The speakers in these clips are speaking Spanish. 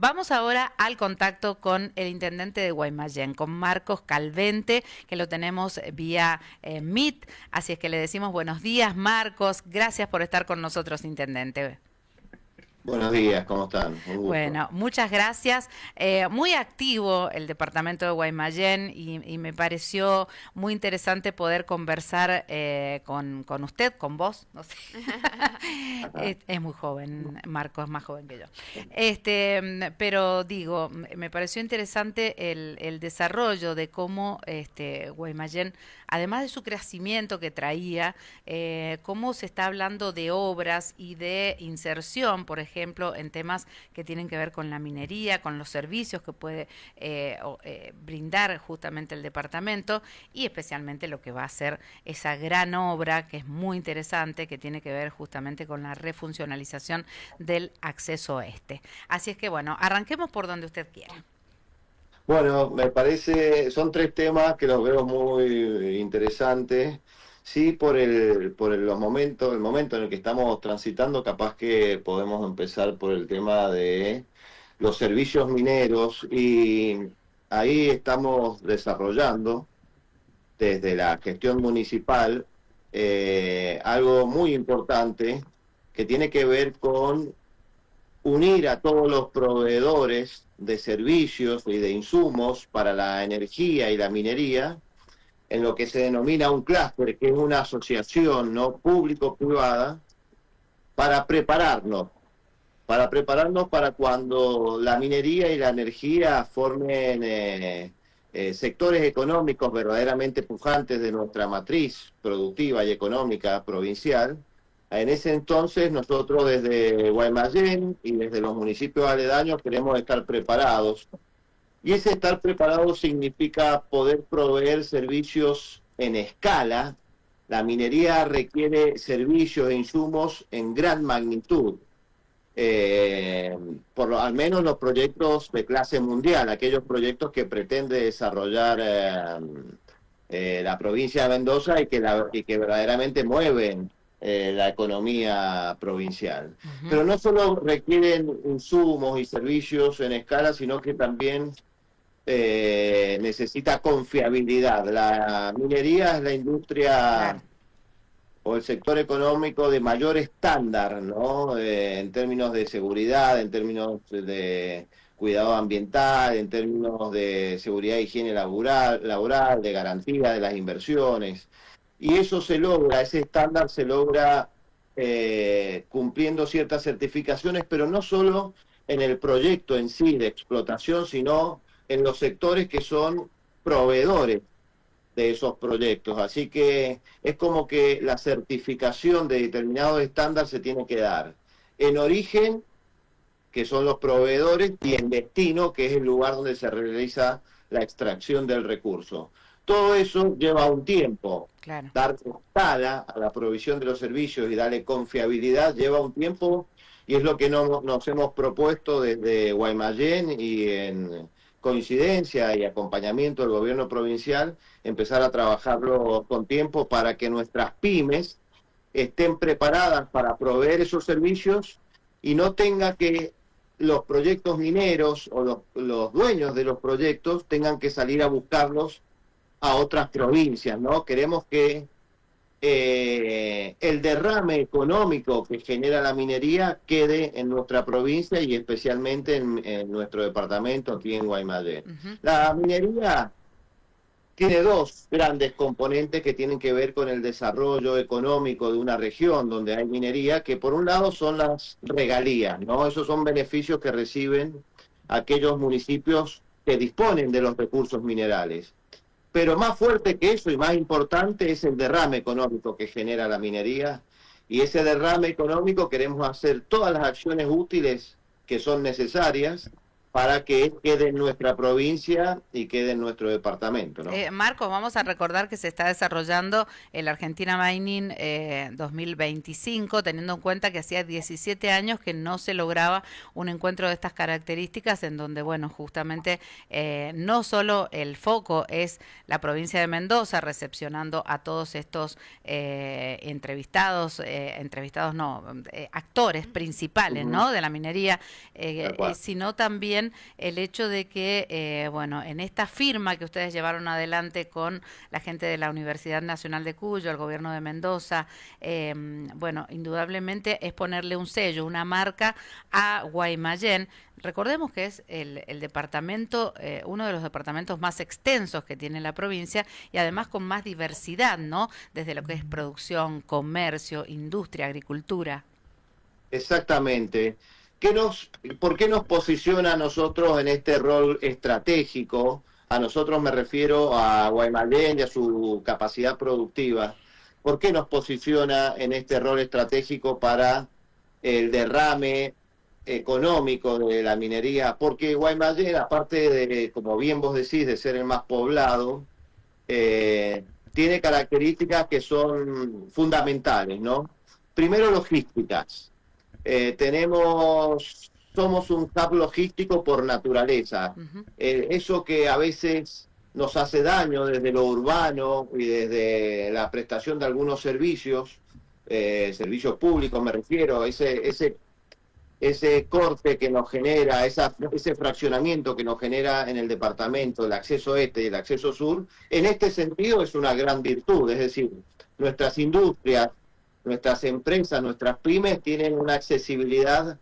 vamos ahora al contacto con el intendente de Guaymallén, con Marcos Calvente, que lo tenemos vía Meet, así es que le decimos buenos días, Marcos, gracias por estar con nosotros, intendente. Buenos días, ¿cómo están? Un gusto. Bueno, muchas gracias. Muy activo el departamento de Guaymallén y me pareció muy interesante poder conversar con usted, con vos, no sé. Es muy joven, Marcos es más joven que yo. Pero digo, me pareció interesante el desarrollo de cómo Guaymallén, además de su crecimiento que traía, cómo se está hablando de obras y de inserción, por ejemplo, en temas que tienen que ver con la minería, con los servicios que puede brindar justamente el departamento y especialmente lo que va a ser esa gran obra que es muy interesante, que tiene que ver justamente con la refuncionalización del acceso oeste. Así es que bueno, arranquemos por donde usted quiera. Bueno, me parece, son tres temas que los veo muy interesantes. Sí, los momentos, el momento en el que estamos transitando, capaz que podemos empezar por el tema de los servicios mineros y ahí estamos desarrollando desde la gestión municipal algo muy importante que tiene que ver con unir a todos los proveedores de servicios y de insumos para la energía y la minería en lo que se denomina un clúster, que es una asociación no público-privada, para prepararnos para cuando la minería y la energía formen sectores económicos verdaderamente pujantes de nuestra matriz productiva y económica provincial. En ese entonces nosotros desde Guaymallén y desde los municipios aledaños queremos estar preparados. Y ese estar preparado significa poder proveer servicios en escala. La minería requiere servicios e insumos en gran magnitud. Al menos los proyectos de clase mundial, aquellos proyectos que pretende desarrollar la provincia de Mendoza y que verdaderamente mueven la economía provincial. Pero no solo requieren insumos y servicios en escala, sino que también necesita confiabilidad. La minería es la industria o el sector económico de mayor estándar, ¿no? En términos de seguridad, en términos de cuidado ambiental, en términos de seguridad e higiene laboral, de garantía de las inversiones. Y eso se logra, ese estándar se logra cumpliendo ciertas certificaciones, pero no solo en el proyecto en sí de explotación, sino en los sectores que son proveedores de esos proyectos. Así que es como que la certificación de determinados estándares se tiene que dar en origen, que son los proveedores, y en destino, que es el lugar donde se realiza la extracción del recurso. Todo eso lleva un tiempo. Claro. Dar escala a la provisión de los servicios y darle confiabilidad lleva un tiempo, y es lo que nos hemos propuesto desde Guaymallén y en coincidencia y acompañamiento del gobierno provincial, empezar a trabajarlo con tiempo para que nuestras pymes estén preparadas para proveer esos servicios y no tenga que los proyectos mineros o los dueños de los proyectos tengan que salir a buscarlos a otras provincias, ¿no? Queremos que el derrame económico que genera la minería quede en nuestra provincia y especialmente en nuestro departamento aquí en Guaymallén. La minería tiene dos grandes componentes que tienen que ver con el desarrollo económico de una región donde hay minería, que por un lado son las regalías, ¿no? Esos son beneficios que reciben aquellos municipios que disponen de los recursos minerales. Pero más fuerte que eso y más importante es el derrame económico que genera la minería. Y ese derrame económico queremos hacer todas las acciones útiles que son necesarias para que quede en nuestra provincia y quede en nuestro departamento, ¿no? Marco, vamos a recordar que se está desarrollando el Argentina Mining 2025, teniendo en cuenta que hacía 17 años que no se lograba un encuentro de estas características, en donde, bueno, justamente no solo el foco es la provincia de Mendoza, recepcionando a todos estos actores principales, ¿no?, de la minería, sino también el hecho de que, bueno, en esta firma que ustedes llevaron adelante con la gente de la Universidad Nacional de Cuyo, el gobierno de Mendoza, bueno, indudablemente es ponerle un sello, una marca a Guaymallén. Recordemos que es el departamento, uno de los departamentos más extensos que tiene la provincia y además con más diversidad, ¿no?, desde lo que es producción, comercio, industria, agricultura. Exactamente. ¿Por qué nos posiciona a nosotros en este rol estratégico? A nosotros me refiero a Guaymallén y a su capacidad productiva. ¿Por qué nos posiciona en este rol estratégico para el derrame económico de la minería? Porque Guaymallén, aparte de, como bien vos decís, de ser el más poblado, tiene características que son fundamentales, ¿no? Primero, logísticas. Somos un hub logístico por naturaleza. Eso que a veces nos hace daño desde lo urbano y desde la prestación de algunos servicios, servicios públicos me refiero, ese corte que nos genera, ese fraccionamiento que nos genera en el departamento, el acceso este y el acceso sur, en este sentido es una gran virtud, es decir, nuestras industrias, nuestras empresas, nuestras pymes tienen una accesibilidad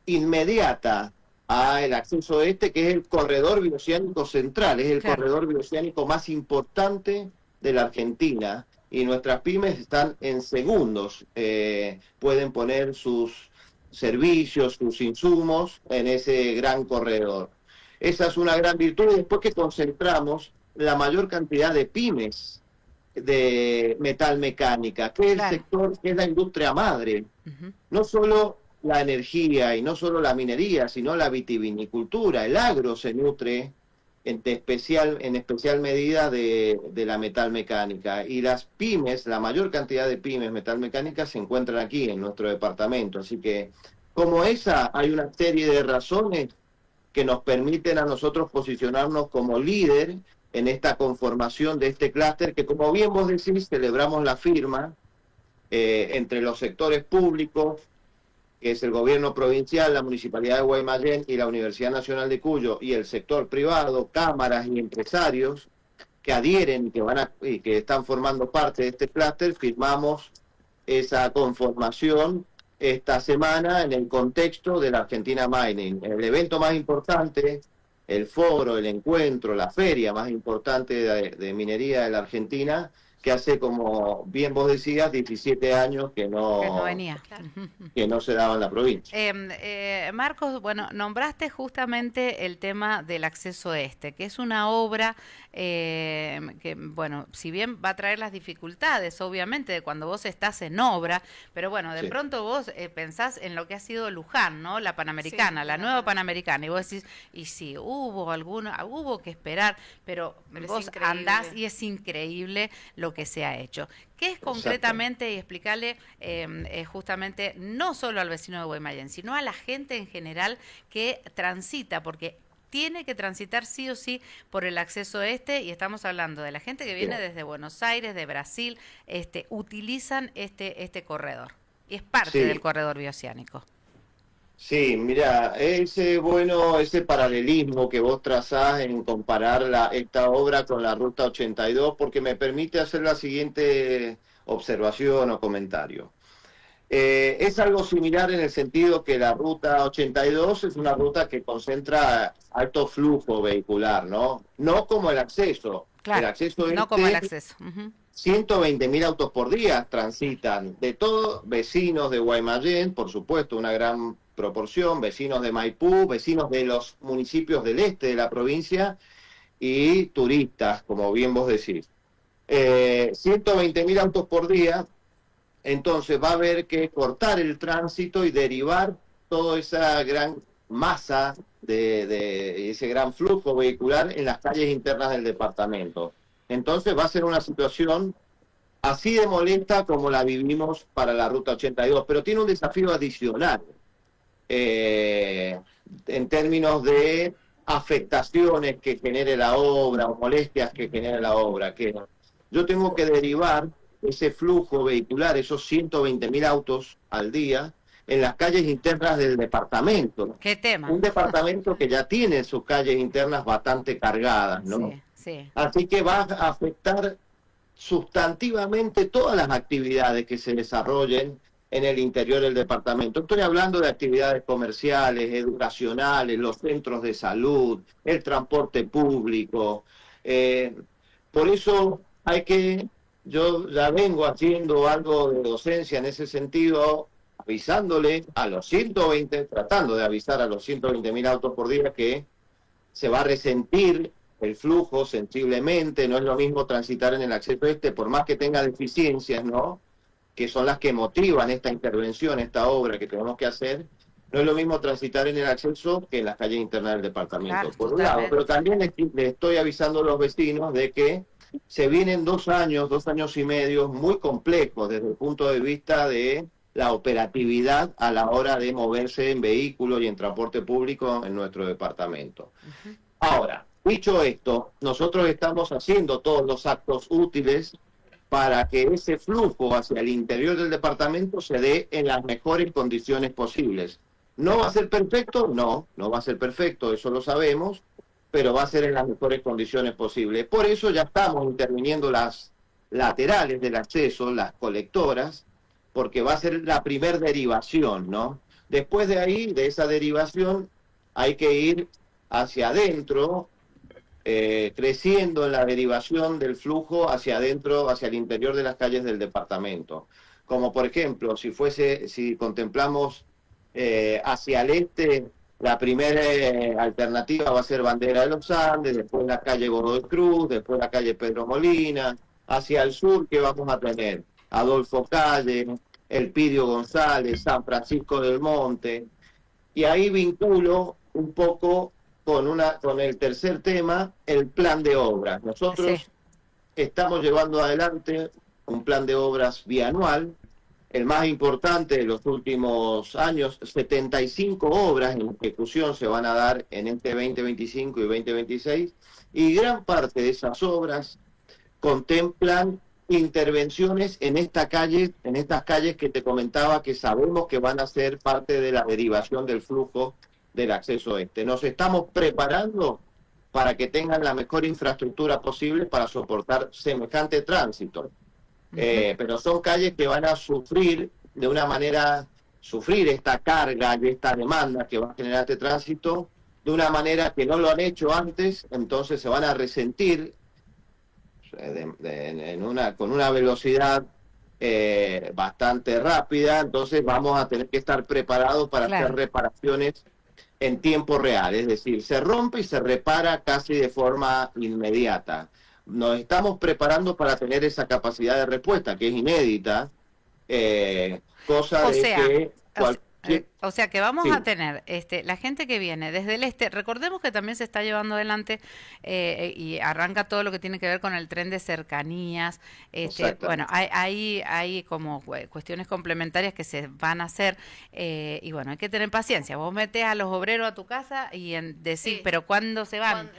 inmediata al acceso este, que es el corredor bioceánico central, es el corredor bioceánico más importante de la Argentina, y nuestras pymes están en segundos, pueden poner sus servicios, sus insumos en ese gran corredor. Esa es una gran virtud, y después que concentramos la mayor cantidad de pymes de metalmecánica, que es el sector, que es la industria madre. No solo la energía y no solo la minería, sino la vitivinicultura, el agro se nutre en especial medida de la metalmecánica. Y las pymes, la mayor cantidad de pymes metalmecánicas se encuentran aquí en nuestro departamento. Así que, como esa, hay una serie de razones que nos permiten a nosotros posicionarnos como líder en esta conformación de este clúster, que, como bien vos decís, celebramos la firma entre los sectores públicos, que es el gobierno provincial, la Municipalidad de Guaymallén y la Universidad Nacional de Cuyo, y el sector privado, cámaras y empresarios que adhieren y que están formando parte de este clúster. Firmamos esa conformación esta semana en el contexto de la Argentina Mining, el evento más importante, el foro, el encuentro, la feria más importante de minería de la Argentina, que hace, como bien vos decías, 17 años que no venía. Que no se daba en la provincia. Marcos, bueno, nombraste justamente el tema del acceso este, que es una obra que, bueno, si bien va a traer las dificultades, obviamente, de cuando vos estás en obra, pero bueno, de pronto vos pensás en lo que ha sido Luján, ¿no? La Panamericana, la nueva Panamericana, y vos decís, y sí, hubo que esperar, pero vos andás y es increíble lo que se ha hecho. ¿Qué es concretamente? Y explicarle justamente no solo al vecino de Guaymallén, sino a la gente en general que transita, porque tiene que transitar sí o sí por el acceso este, y estamos hablando de la gente que viene desde Buenos Aires, de Brasil, utilizan este corredor, y es parte del corredor bioceánico. Sí, mira, ese paralelismo que vos trazás en comparar esta obra con la Ruta 82, porque me permite hacer la siguiente observación o comentario. Es algo similar en el sentido que la Ruta 82 es una ruta que concentra alto flujo vehicular, ¿no? No como el acceso. Claro, el acceso no como el acceso. 120.000 autos por día transitan, de todos, vecinos de Guaymallén, por supuesto, una gran proporción, vecinos de Maipú, vecinos de los municipios del este de la provincia y turistas, como bien vos decís. 120.000 autos por día, entonces va a haber que cortar el tránsito y derivar toda esa gran masa de ese gran flujo vehicular en las calles internas del departamento. Entonces va a ser una situación así de molesta como la vivimos para la Ruta 82, pero tiene un desafío adicional en términos de afectaciones que genere la obra o molestias que genere la obra, que yo tengo que derivar ese flujo vehicular, esos 120.000 autos al día, en las calles internas del departamento. ¿Qué tema? Un departamento que ya tiene sus calles internas bastante cargadas, ¿no? Sí, sí. Así que va a afectar sustantivamente todas las actividades que se desarrollen en el interior del departamento. Estoy hablando de actividades comerciales, educacionales, los centros de salud, el transporte público. Por eso yo ya vengo haciendo algo de docencia en ese sentido, avisándole a los 120, tratando de avisar a los 120.000 autos por día que se va a resentir el flujo sensiblemente. No es lo mismo transitar en el acceso por más que tenga deficiencias, ¿no?, que son las que motivan esta intervención, esta obra que tenemos que hacer. No es lo mismo transitar en el acceso que en las calles internas del departamento, Claro, por un lado. Pero también le estoy avisando a los vecinos de que se vienen 2 años y medio muy complejos desde el punto de vista de la operatividad a la hora de moverse en vehículo y en transporte público en nuestro departamento. Ahora, dicho esto, nosotros estamos haciendo todos los actos útiles para que ese flujo hacia el interior del departamento se dé en las mejores condiciones posibles. ¿No va a ser perfecto? No va a ser perfecto, eso lo sabemos, pero va a ser en las mejores condiciones posibles. Por eso ya estamos interviniendo las laterales del acceso, las colectoras, porque va a ser la primer derivación, ¿no? Después de ahí, de esa derivación, hay que ir hacia adentro, creciendo en la derivación del flujo hacia adentro, hacia el interior de las calles del departamento. Como por ejemplo, si contemplamos hacia el este, la primera alternativa va a ser Bandera de los Andes, después la calle Godoy Cruz, después la calle Pedro Molina. Hacia el sur, ¿qué vamos a tener? Adolfo Calle, Elpidio González, San Francisco del Monte. Y ahí vinculo un poco con el tercer tema, el plan de obras. Nosotros estamos llevando adelante un plan de obras bianual, el más importante de los últimos años. 75 obras en ejecución se van a dar en este 2025 y 2026, y gran parte de esas obras contemplan intervenciones en estas calles que te comentaba, que sabemos que van a ser parte de la derivación del flujo del acceso este. Nos estamos preparando para que tengan la mejor infraestructura posible para soportar semejante tránsito. Pero son calles que van a sufrir esta carga y esta demanda que va a generar este tránsito de una manera que no lo han hecho antes. Entonces se van a resentir con una velocidad bastante rápida. Entonces vamos a tener que estar preparados para hacer reparaciones en tiempo real, es decir, se rompe y se repara casi de forma inmediata. Nos estamos preparando para tener esa capacidad de respuesta, que es inédita, cosa o sea que vamos a tener la gente que viene desde el este. Recordemos que también se está llevando adelante y arranca todo lo que tiene que ver con el tren de cercanías. Bueno, hay como cuestiones complementarias que se van a hacer, y bueno, hay que tener paciencia. Vos metés a los obreros a tu casa y decís, pero ¿cuándo se van?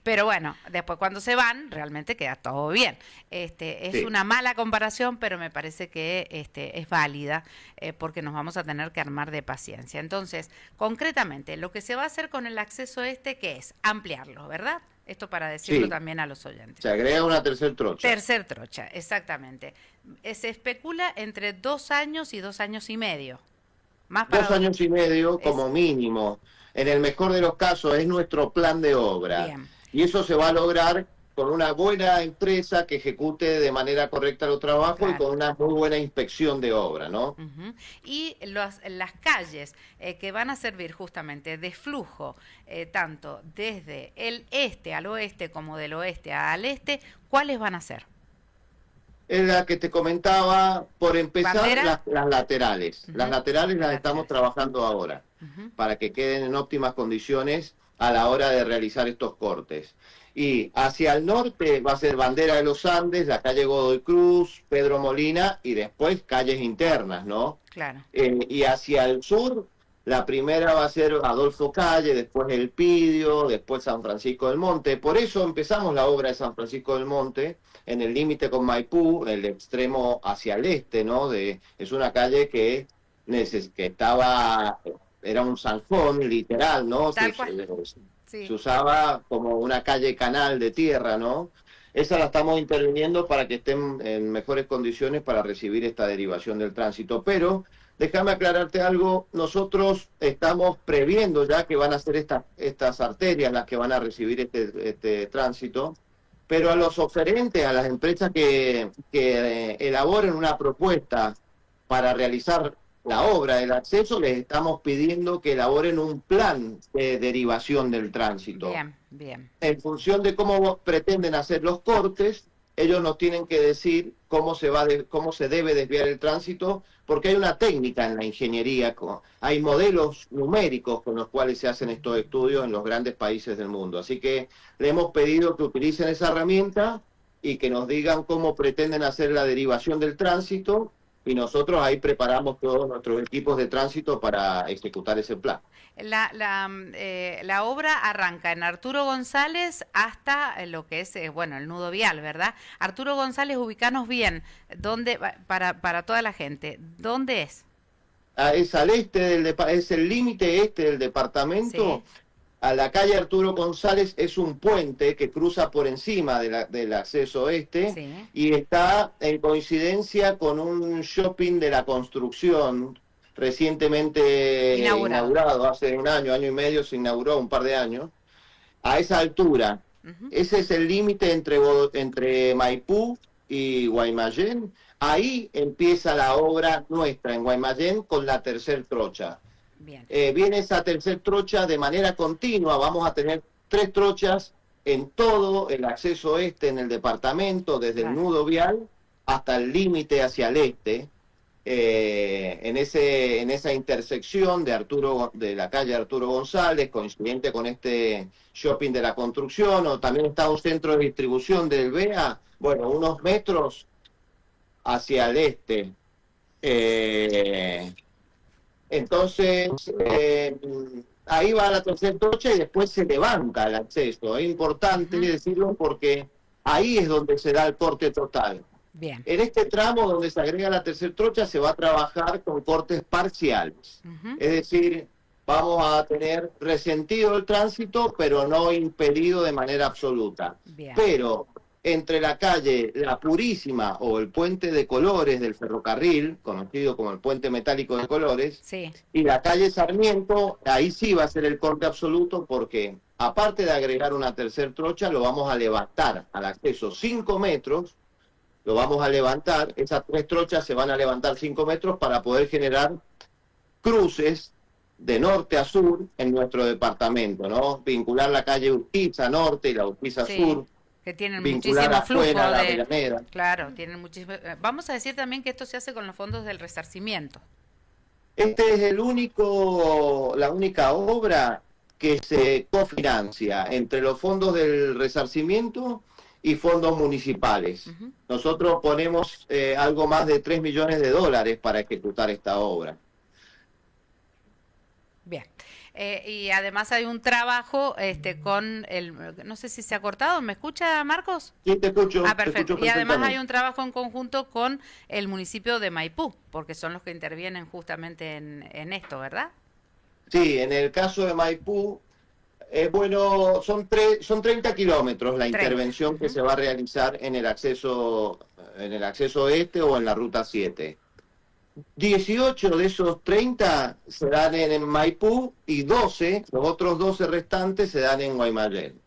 Pero bueno, después cuando se van, realmente queda todo bien. Es una mala comparación, pero me parece que es válida, porque nos vamos a tener que armar de paciencia. Entonces, concretamente, lo que se va a hacer con el acceso ¿qué es? Ampliarlo, ¿verdad? Esto para decirlo también a los oyentes. Se agrega una tercer trocha. Tercer trocha, exactamente. Se especula entre 2 años y 2 años y medio. Más para 2 años y medio como mínimo. En el mejor de los casos es nuestro plan de obra. Bien. Y eso se va a lograr con una buena empresa que ejecute de manera correcta los trabajos, y con una muy buena inspección de obra, ¿no? Y las calles que van a servir justamente de flujo, tanto desde el este al oeste como del oeste al este, ¿cuáles van a ser? Es la que te comentaba, por empezar, las laterales. Las laterales las estamos trabajando ahora, para que queden en óptimas condiciones a la hora de realizar estos cortes. Y hacia el norte va a ser Bandera de los Andes, la calle Godoy Cruz, Pedro Molina y después calles internas, ¿no? Claro. Y hacia el sur, la primera va a ser Adolfo Calle, después El Pidio, después San Francisco del Monte. Por eso empezamos la obra de San Francisco del Monte, en el límite con Maipú, el extremo hacia el este, ¿no? Es una calle que era un zanjón, literal, ¿no? Se usaba como una calle canal de tierra, ¿no? Esa la estamos interviniendo para que estén en mejores condiciones para recibir esta derivación del tránsito. Pero déjame aclararte algo, nosotros estamos previendo ya que van a ser estas arterias las que van a recibir este tránsito, pero a los oferentes, a las empresas que elaboren una propuesta para realizar la obra del acceso, les estamos pidiendo que elaboren un plan de derivación del tránsito. Bien, bien. En función de cómo pretenden hacer los cortes, ellos nos tienen que decir cómo se debe desviar el tránsito, porque hay una técnica en la ingeniería, hay modelos numéricos con los cuales se hacen estos estudios en los grandes países del mundo. Así que le hemos pedido que utilicen esa herramienta y que nos digan cómo pretenden hacer la derivación del tránsito, y nosotros ahí preparamos todos nuestros equipos de tránsito para ejecutar ese plan. La obra arranca en Arturo González hasta lo que es, bueno, el nudo vial, ¿verdad? Arturo González, ubicanos bien, ¿dónde, para toda la gente, ¿dónde es? Es al este, es el límite este del departamento. Sí. A la calle Arturo González es un puente que cruza por encima del acceso este, sí, y está en coincidencia con un shopping de la construcción recientemente inaugurado, hace un año y medio se inauguró, un par de años, a esa altura. Ese es el límite entre Maipú y Guaymallén. Ahí empieza la obra nuestra en Guaymallén con la tercer trocha. Bien. Viene esa tercer trocha de manera continua, vamos a tener 3 trochas en todo el acceso este en el departamento, desde el nudo vial hasta el límite hacia el este, en esa intersección de la calle Arturo González, coincidente con este shopping de la construcción, o también está un centro de distribución del BEA, bueno, unos metros hacia el este. Entonces, ahí va la tercera trocha y después se levanta el acceso. Es importante decirlo porque ahí es donde se da el corte total. Bien. En este tramo donde se agrega la tercera trocha se va a trabajar con cortes parciales. Es decir, vamos a tener resentido el tránsito, pero no impedido de manera absoluta. Bien. Pero entre la calle La Purísima o el Puente de Colores del ferrocarril, conocido como el Puente Metálico de Colores, sí, y la calle Sarmiento, ahí sí va a ser el corte absoluto porque, aparte de agregar una tercer trocha, lo vamos a levantar al acceso 5 metros, lo vamos a levantar, esas 3 trochas se van a levantar 5 metros para poder generar cruces de norte a sur en nuestro departamento, ¿no? Vincular la calle Urquiza Norte y la Urquiza Sur, que tienen muchísimo flujo de... Claro, tienen muchísimo... Vamos a decir también que esto se hace con los fondos del resarcimiento. Este es la única obra que se cofinancia entre los fondos del resarcimiento y fondos municipales. Nosotros ponemos algo más de $3 millones para ejecutar esta obra. Bien. Y además hay un trabajo con no sé si se ha cortado, ¿me escucha, Marcos? Sí, te escucho. Ah, perfecto. Y además hay un trabajo en conjunto con el municipio de Maipú, porque son los que intervienen justamente en esto, ¿verdad? Sí, en el caso de Maipú, bueno, son 30 kilómetros la intervención que se va a realizar en el acceso este o en la ruta 7. 18 de esos 30 se dan en Maipú y 12, los otros 12 restantes se dan en Guaymallén.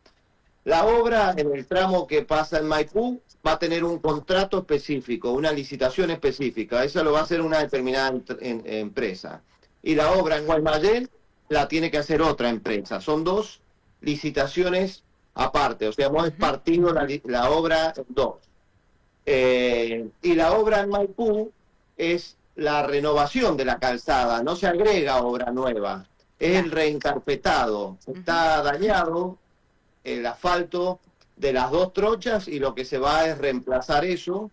La obra en el tramo que pasa en Maipú va a tener un contrato específico, una licitación específica, eso lo va a hacer una determinada empresa. Y la obra en Guaymallén la tiene que hacer otra empresa, son 2 licitaciones aparte, o sea, hemos partido la obra en 2. Y la obra en Maipú es la renovación de la calzada, no se agrega obra nueva, es el reencarpetado. Está dañado el asfalto de las dos trochas y lo que se va es reemplazar eso,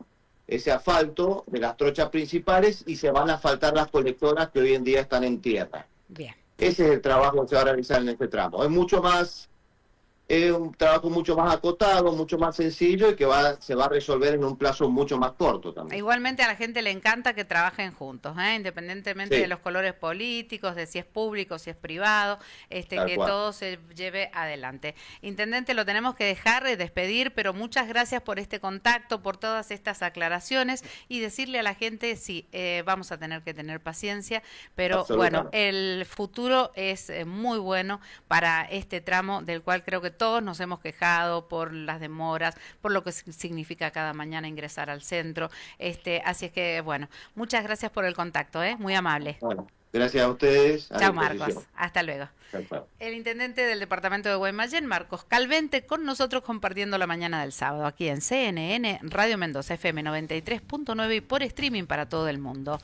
ese asfalto de las trochas principales, y se van a asfaltar las colectoras que hoy en día están en tierra. Bien. Ese es el trabajo que se va a realizar en este tramo. Es un trabajo mucho más acotado, mucho más sencillo y que se va a resolver en un plazo mucho más corto también. Igualmente a la gente le encanta que trabajen juntos, independientemente de los colores políticos, de si es público, si es privado, que todo se lleve adelante. Intendente, lo tenemos que dejar de despedir, pero muchas gracias por este contacto, por todas estas aclaraciones y decirle a la gente, sí, vamos a tener que tener paciencia, pero bueno, el futuro es muy bueno para este tramo del cual creo que todos nos hemos quejado por las demoras, por lo que significa cada mañana ingresar al centro. Así es que, bueno, muchas gracias por el contacto, muy amable. Bueno, gracias a ustedes. Chao, Marcos. Hasta luego. Chao. El intendente del departamento de Guaymallén, Marcos Calvente, con nosotros compartiendo la mañana del sábado aquí en CNN, Radio Mendoza FM 93.9 y por streaming para todo el mundo.